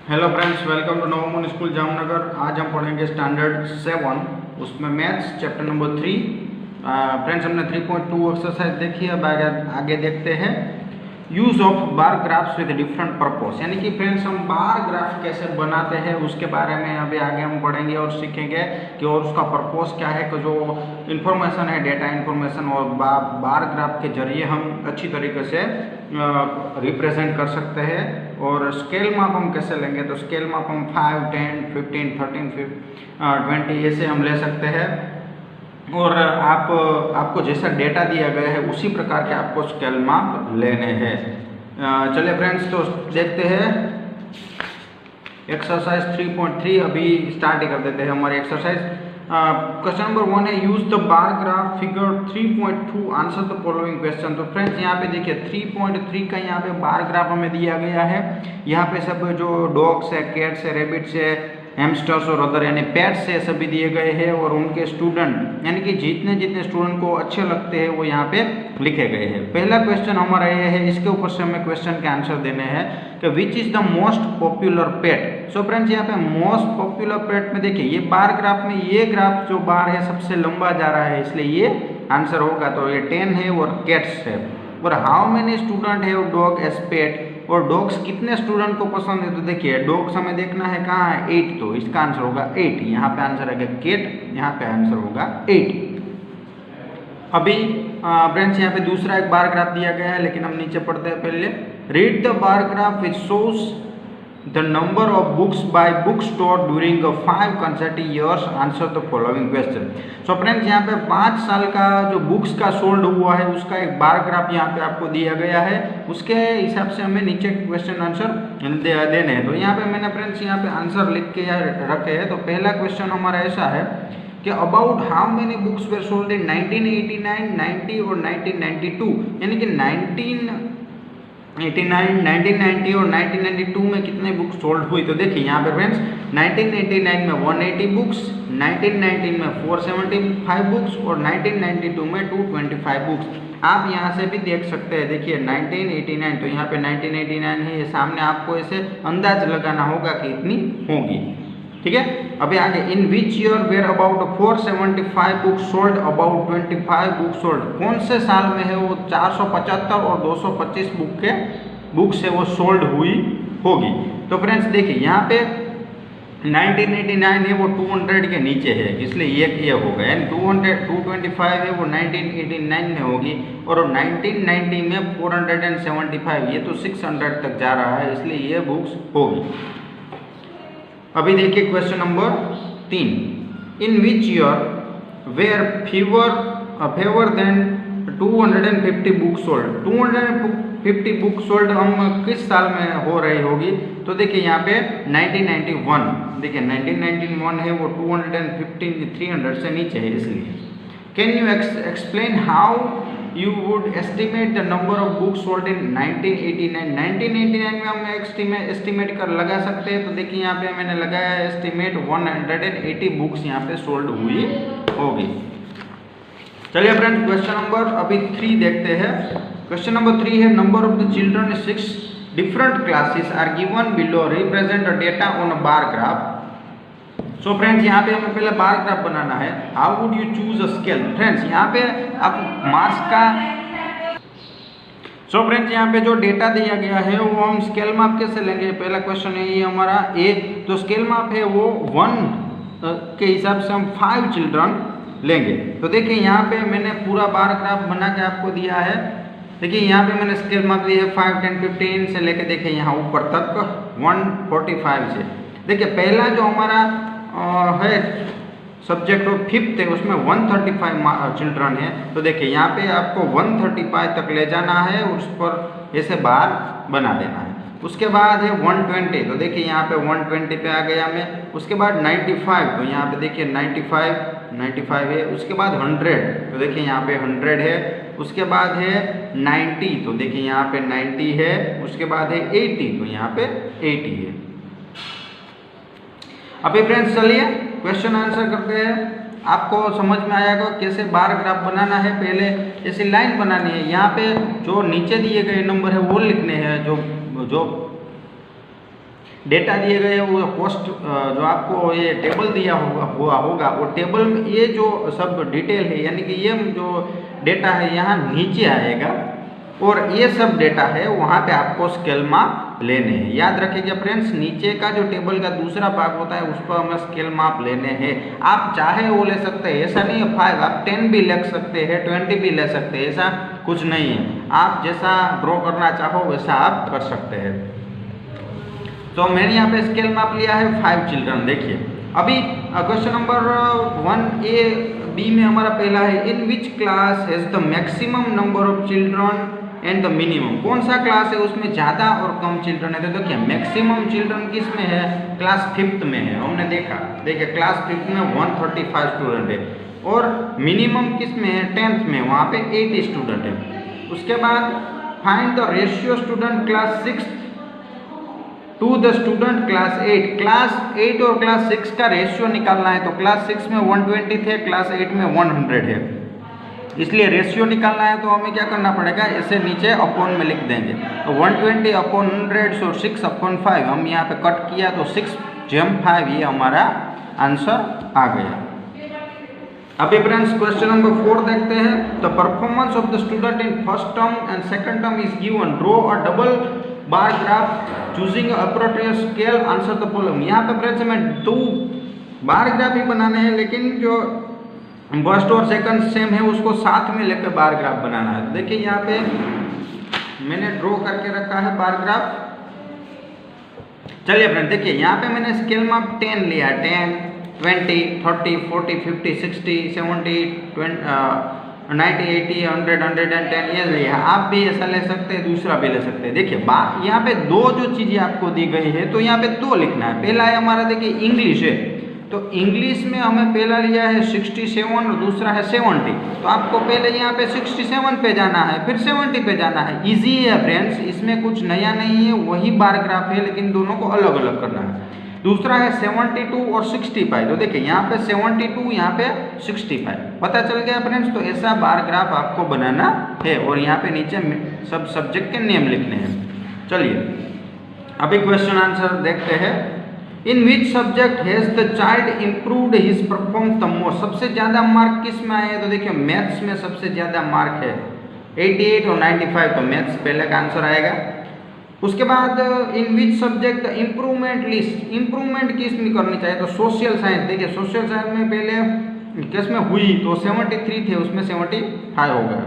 Hello friends, welcome to Navman school Jamnagar. आज हम पढ़ेंगे स्टैंडर्ड 7, उसमें मैथ्स चैप्टर नंबर 3। फ्रेंड्स, हमने 3.2 एक्सरसाइज देखी है। अब आगे देखते हैं use of bar graphs with different purpose, यानी कि फ्रेंड्स हम बार ग्राफ कैसे बनाते हैं उसके बारे में अभी आगे हम पढ़ेंगे और सीखेंगे कि और उसका पर्पस क्या है, कि जो इन्फॉर्मेशन है, डेटा इन्फॉर्मेशन, और बार ग्राफ के जरिए हम अच्छी तरीके से रिप्रेजेंट कर सकते हैं। और स्केल माप हम कैसे लेंगे, तो स्केल माप हम 5, 10, 15, 13, 20 ऐसे हम ले सकते हैं। और आपको जैसा डेटा दिया गया है उसी प्रकार के आपको स्केल माप लेने हैं। चलिए फ्रेंड्स, तो देखते हैं एक्सरसाइज 3.3। अभी स्टार्ट ही कर देते हैं हमारी एक्सरसाइज। क्वेश्चन नंबर 1 है use the bar graph figure 3.2 answer the following question. तो फ्रेंड्स यहाँ पे देखिए 3.3 का यहाँ पे बार ग्राफ हमें दिया गया है। यहाँ पे सब जो डॉग्स है, कैट्स है, रेबिट्स है, हैमस्टर्स और अदर यानी पेट्स से सभी दिए गए हैं, और उनके स्टूडेंट यानी कि जितने जितने स्टूडेंट को अच्छे लगते हैं वो यहाँ पे लिखे गए हैं। पहला क्वेश्चन हमारा ये है, इसके ऊपर से हमें क्वेश्चन के आंसर देने हैं कि विच is the most popular pet. So friends यहाँ पे मोस्ट पॉपुलर पेट में देखिए ये बार ग्राफ में ये ग्राफ जो बार है सबसे लंबा जा रहा है, इसलिए ये आंसर होगा। तो ये 10 है और कैट्स है। और हाउ मेनी स्टूडेंट है डॉग एज पेट, और डॉग्स कितने स्टूडेंट को पसंद है, तो देखिए डॉग्स हमें देखना है कहाँ है, 8, तो इसका आंसर होगा 8। यहाँ पे आंसर है केट, यहाँ पे आंसर होगा 8। अभी फ्रेंड्स यहाँ पे दूसरा एक बार ग्राफ दिया गया है, लेकिन हम नीचे पढ़ते हैं पहले। Read the bar graph which shows the number of books by book store during 5 consecutive years, answer the following question. So friends यहाँ पे 5 साल का जो बुक्स का सोल्ड हुआ है उसका एक बार ग्राफ यहाँ पे आपको दिया गया है। उसके हिसाब से हमें नीचे क्वेश्चन आंसर देने हैं। तो यहाँ पे मैंने फ्रेंड्स यहाँ पे आंसर लिख के रखे हैं। तो पहला क्वेश्चन हमारा ऐसा है कि about how many books were sold in 1989, 90 और 1992, यानी कि 1989, 1990 और 1992 में कितने बुक्स सोल्ड हुई। तो देखिए यहाँ पे फ्रेंड्स 1989 में 180 बुक्स, 1990 में 475 बुक्स और 1992 में 225 बुक्स। आप यहाँ से भी देख सकते हैं, देखिए 1989, तो यहाँ पे 1989 है, ये सामने आपको ऐसे अंदाज लगाना होगा कि इतनी होगी। ठीक है, अभी आगे in which year were about 475 books sold, about 25 books sold, कौन से साल में है वो 475 और 225 बुक्स है वो सोल्ड हुई होगी। तो फ्रेंड्स देखिए यहाँ पे 1989 है वो 200 के नीचे है, इसलिए ये होगा, यानी 225 है वो 1989 में होगी, और 1990 में 475, ये तो 600 तक जा रहा है, इसलिए ये बुक्स होगी। अभी देखिए question number 3, in which year were fewer than 250 book sold, 250 book sold हम किस साल में हो रही होगी। तो देखिए यहाँ पे 1991, देखिए 1991 है वो 250 300 से नीचे है, इसलिए can you explain how you would estimate the number of books sold in 1989। 1989 में हम एस्टिमेट कर लगा सकते हैं। तो देखिए यहाँ पे मैंने लगाया एस्टिमेट 180 बुक्स यहाँ पे सोल्ड हुई होगी। चलिए फ्रेंड्स क्वेश्चन नंबर अभी 3 देखते हैं। क्वेश्चन नंबर 3 है number of the children 6 different classes are given below, represent the data on a bar graph. So friends यहाँ पे हमें पहले बार ग्राफ बनाना है। How would you choose a scale. Friends यहाँ पे आप मार्क्स का, सो फ्रेंड्स यहाँ पे जो डेटा दिया गया है वो हम स्केल माप कैसे लेंगे। पहला क्वेश्चन है ये हमारा ए, तो स्केल माप है वो 1 के हिसाब से हम 5 चिल्ड्रन लेंगे। तो देखिए यहाँ पे मैंने पूरा बार ग्राफ बना के आपको दिया है। देखिए यहाँ पे मैंने स्केल माप दी है 5, 10, 15 से लेके देखिए यहाँ ऊपर तक 145 से। देखिए पहला जो हमारा है सब्जेक्ट और 5th है उसमें 135 चिल्ड्रन है। तो देखिए यहाँ पे आपको 135 तक ले जाना है, उस पर ऐसे बार बना देना है। उसके बाद है 120, तो देखिए यहाँ पे 120 पे आ गया मैं। उसके बाद 95, तो यहाँ पे देखिए 95 है। उसके बाद 100, तो देखिए यहाँ पे 100 है। उसके बाद है 90, तो देखिए यहाँ पे 90 है। उसके बाद है 80, तो यहाँ पे 80 है। अभी फ्रेंड्स चलिए क्वेश्चन आंसर करते हैं। आपको समझ में आएगा कैसे बार ग्राफ बनाना है। पहले ऐसी लाइन बनानी है, यहाँ पे जो नीचे दिए गए नंबर है वो लिखने हैं, जो डेटा दिए गए वो कॉस्ट जो आपको ये टेबल दिया होगा वो टेबल में ये जो सब डिटेल है यानी कि ये जो डेटा है यहाँ नीचे आएगा और ये सब डेटा है वहाँ पे आपको स्केल माप लेने हैं। याद रखिएगा फ्रेंड्स, नीचे का जो टेबल का दूसरा भाग होता है उस पर हमें स्केल माप लेने हैं। आप चाहे वो ले सकते हैं, ऐसा नहीं है 5, आप 10 भी ले सकते हैं, 20 भी ले सकते हैं, ऐसा कुछ नहीं है। आप जैसा ड्रॉ करना चाहो वैसा आप कर सकते हैं। तो मैंने यहाँ पे स्केल माप लिया है 5 चिल्ड्रन। देखिए अभी क्वेश्चन नंबर 1A बी में हमारा पहला है, in which class has the maximum number of children and the minimum. कौन सा क्लास है उसमें ज़्यादा और कम चिल्ड्रन है? तो देखिए मैक्सिमम चिल्ड्रन किस में है? क्लास 5th में है। हमने देखा, देखिए क्लास 5th में 135 स्टूडेंट है और मिनिमम किस में है? 10th में, वहाँ पे 80 स्टूडेंट है। उसके बाद find the ratio student class 6 to the student class 8। Class 8 और क्लास 6 का रेशियो निकालना है। तो क्लास 6 में 120 थे, क्लास 8 में 100 है, इसलिए रेशियो निकालना है। तो हमें क्या करना पड़ेगा, ऐसे नीचे अपॉन में लिख देंगे। तो 120 अपॉन 100 सो 6 अपॉन 5, हम यहाँ पे कट किया तो 6 जम 5 ये हमारा आंसर आ गया। अभी फ्रेंड्स क्वेश्चन नंबर 4 देखते हैं। The performance of the student in first term and second term is given, draw a double bar graph choosing appropriate scale, answer the following. यहाँ पे फ्रेंड्स हमें 2 बार ग्राफ ही बनाने हैं, लेकिन जो फर्स्ट और सेकंड सेम है उसको साथ में लेकर बार ग्राफ बनाना है। देखिए यहाँ पे मैंने ड्रॉ करके रखा है बार ग्राफ। चलिए फ्रेंड देखिए यहाँ पे मैंने स्केल माप 10 लिया, 10, 20, 30, 40, 50, 60, 70, 90, 80, 100, 110 ये लिया। आप भी ऐसा ले सकते हैं, दूसरा भी ले सकते हैं। देखिए यहाँ पे 2 जो चीज़ें आपको दी गई है तो यहाँ पे 2 लिखना है। पहला है हमारा देखिए इंग्लिश है, तो इंग्लिश में हमें पहला लिया है 67 और दूसरा है 70। तो आपको पहले यहाँ पे 67 पे जाना है, फिर 70 पे जाना है। इजी है फ्रेंड्स, इसमें कुछ नया नहीं है, वही बार ग्राफ है लेकिन दोनों को अलग अलग करना है। दूसरा है 72 और 65। तो देखिए यहाँ पे 72, यहाँ पे 65, पता चल गया फ्रेंड्स। तो ऐसा बार ग्राफ आपको बनाना है और यहाँ पे नीचे सब सब्जेक्ट के नेम लिखने हैं। चलिए अभी क्वेश्चन आंसर देखते हैं। In which subject has the child improved his performance the most. सबसे ज़्यादा मार्क किस में आए? तो देखिए मैथ्स में सबसे ज़्यादा मार्क है 88 और 95, तो मैथ्स पहले का आंसर आएगा। उसके बाद in which subject improvement list, improvement किस में करनी चाहिए? तो सोशल साइंस। देखिए सोशल साइंस में पहले किस में हुई तो 73 थे, उसमें 75 हो गया।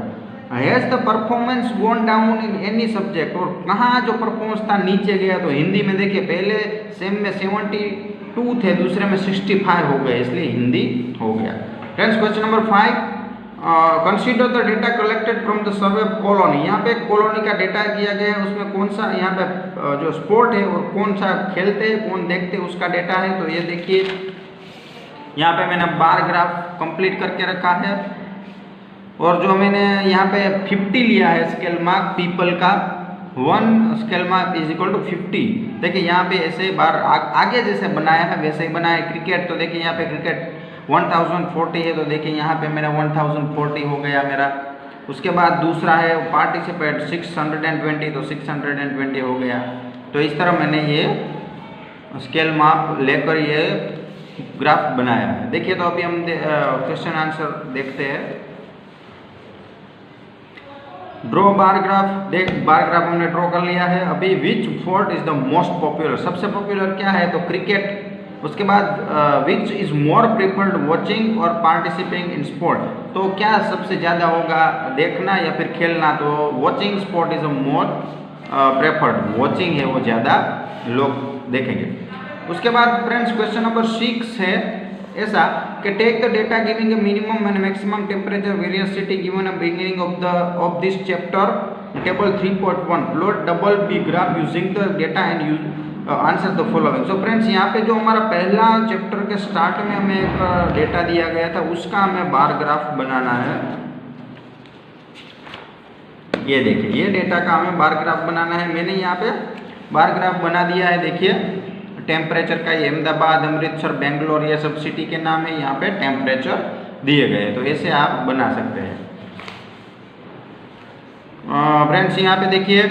Has the performance gone down in any subject, और कहाँ जो परफॉर्मेंस था नीचे गया? तो हिंदी में देखिए पहले सेम में 72 थे, दूसरे में 65 हो गए, इसलिए हिंदी हो गया। Friends question number 5, consider the data collected from the survey of colony. यहाँ पे कॉलोनी का डेटा दिया गया है, उसमें कौन सा यहाँ पे जो स्पोर्ट है और कौन सा खेलते हैं कौन देखते हैं उसका डेटा है। तो ये देखिए यहाँ पे मैंने बार ग्राफ कंप्लीट करके रखा है और जो मैंने यहाँ पे 50 लिया है स्केल मार्क पीपल का, 1 scale mark is equal to 50। देखिए यहाँ पे ऐसे बार आगे जैसे बनाया है वैसे ही बनाया है। क्रिकेट, तो देखिए यहाँ पे क्रिकेट 1040 है, तो देखिए यहाँ पे मेरा 1040 हो गया मेरा। उसके बाद दूसरा है पार्टिसिपेट 620, तो 620 हो गया। तो इस तरह मैंने ये स्केल माप लेकर ये ग्राफ बनाया है। देखिए तो अभी हम क्वेश्चन आंसर देखते हैं। Draw bar graph. देख बार ग्राफ हमने ड्रॉ कर लिया है। अभी which sport is the most popular, सबसे पॉपुलर क्या है? तो क्रिकेट। उसके बाद which is more preferred watching और पार्टिसिपेटिंग इन स्पोर्ट, तो क्या सबसे ज़्यादा होगा देखना या फिर खेलना? तो watching sport is a more preferred, watching है वो ज़्यादा लोग देखेंगे। उसके बाद फ्रेंड्स क्वेश्चन नंबर 6 है ऐसा कि take the data giving a minimum and maximum temperature various city given a beginning of this chapter table 3.1 plot double be graph using the data and use answer the following. So friends यहाँ पे जो हमारा पहला chapter के start में हमें एक data दिया गया था उसका हमें बार ग्राफ बनाना है। ये देखिए ये डेटा का हमें बार ग्राफ बनाना है। मैंने यहाँ पे बार ग्राफ बना दिया है। देखिए टेम्परेचर का, ये अहमदाबाद, अमृतसर, बेंगलोर ये सब सिटी के नाम है, यहाँ पे टेम्परेचर दिए गए, तो ऐसे आप बना सकते हैं। फ्रेंड्स यहाँ पे देखिए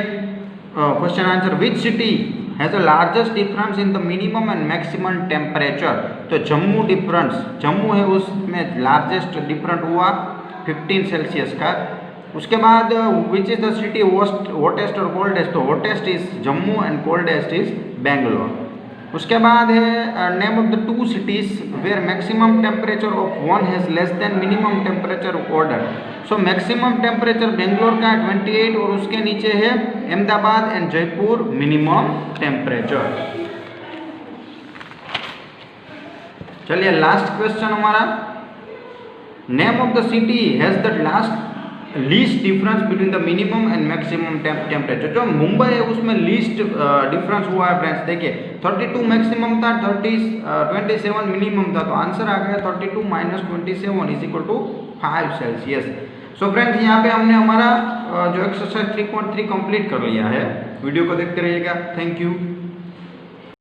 question answer, which city has the largest difference in the minimum and maximum temperature. तो जम्मू डिफरेंस, जम्मू है उसमें लार्जेस्ट डिफरेंट हुआ 15 सेल्सियस का। उसके बाद which is the city hottest और कोल्डेस्ट, तो hottest is Jammu and coldest is Bangalore. उसके बाद है name of the two cities where maximum temperature of one has less than minimum temperature order. So maximum temperature Bangalore का 28 और उसके नीचे है Ahmedabad and Jaipur minimum temperature. चलिए लास्ट क्वेश्चन हमारा, name of the city has the least difference between the minimum and maximum temperature. जो मुंबई है उसमें लीस्ट डिफरेंस हुआ है फ्रेंड्स, देखिए 32 मैक्सिमम था, 27 मिनिमम था, तो आंसर आ गया 32 minus 27 is equal to 5 Celsius. So friends यहाँ पे हमने हमारा जो एक्सरसाइज 3.3 कंप्लीट कर लिया है। वीडियो को देखते रहिएगा। Thank you.